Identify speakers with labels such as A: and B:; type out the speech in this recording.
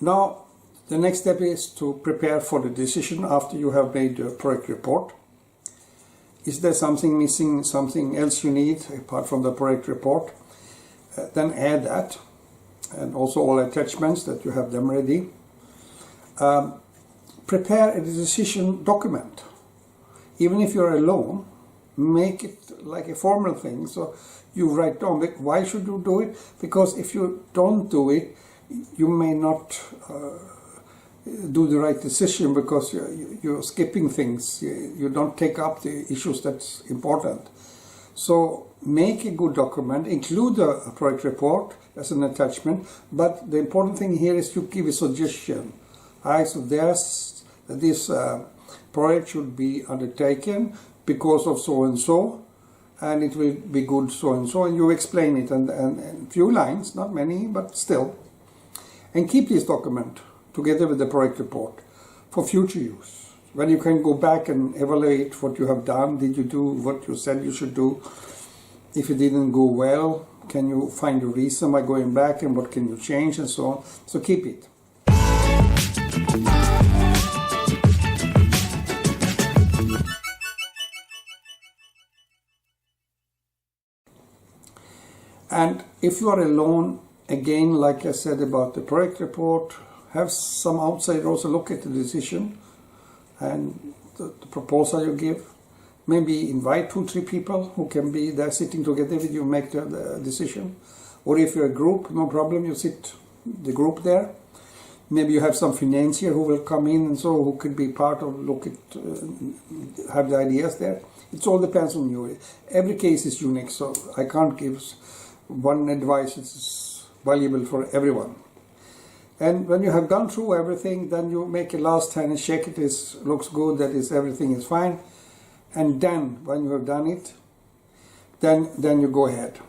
A: Now, the next step is to prepare for the decision after you have made the project report. Is there something missing, something else you need apart from the project report? Then add that, and also all attachments that you have them ready. Prepare a decision document. Even if you're alone, make it like a formal thing. So you write down, why should you do it? Because if you don't do it, you may not do the right decision, because you're skipping things. You don't take up the issues that's important. So make a good document, include a project report as an attachment, but the important thing here is to give a suggestion. So this project should be undertaken because of so and so, and it will be good so and so, and you explain it and a few lines, not many, but still. And keep this document together with the project report for future use, when you can go back and evaluate what you have done. Did you do what you said you should do? If it didn't go well, can you find a reason by going back, and what can you change, and so on. So keep it. And if you are alone, again, like I said about the project report, have some outside also look at the decision and the proposal you give. Maybe invite 2-3 people who can be there sitting together with you, make the decision. Or if you're a group, no problem, you sit the group there. Maybe you have some financier who will come in and so who could be part of have the ideas there. It all depends on you. Every case is unique, so I can't give one advice. It's valuable for everyone. And when you have gone through everything, then you make a last hand check. It looks good, that is, everything is fine. And then, when you have done it, then you go ahead.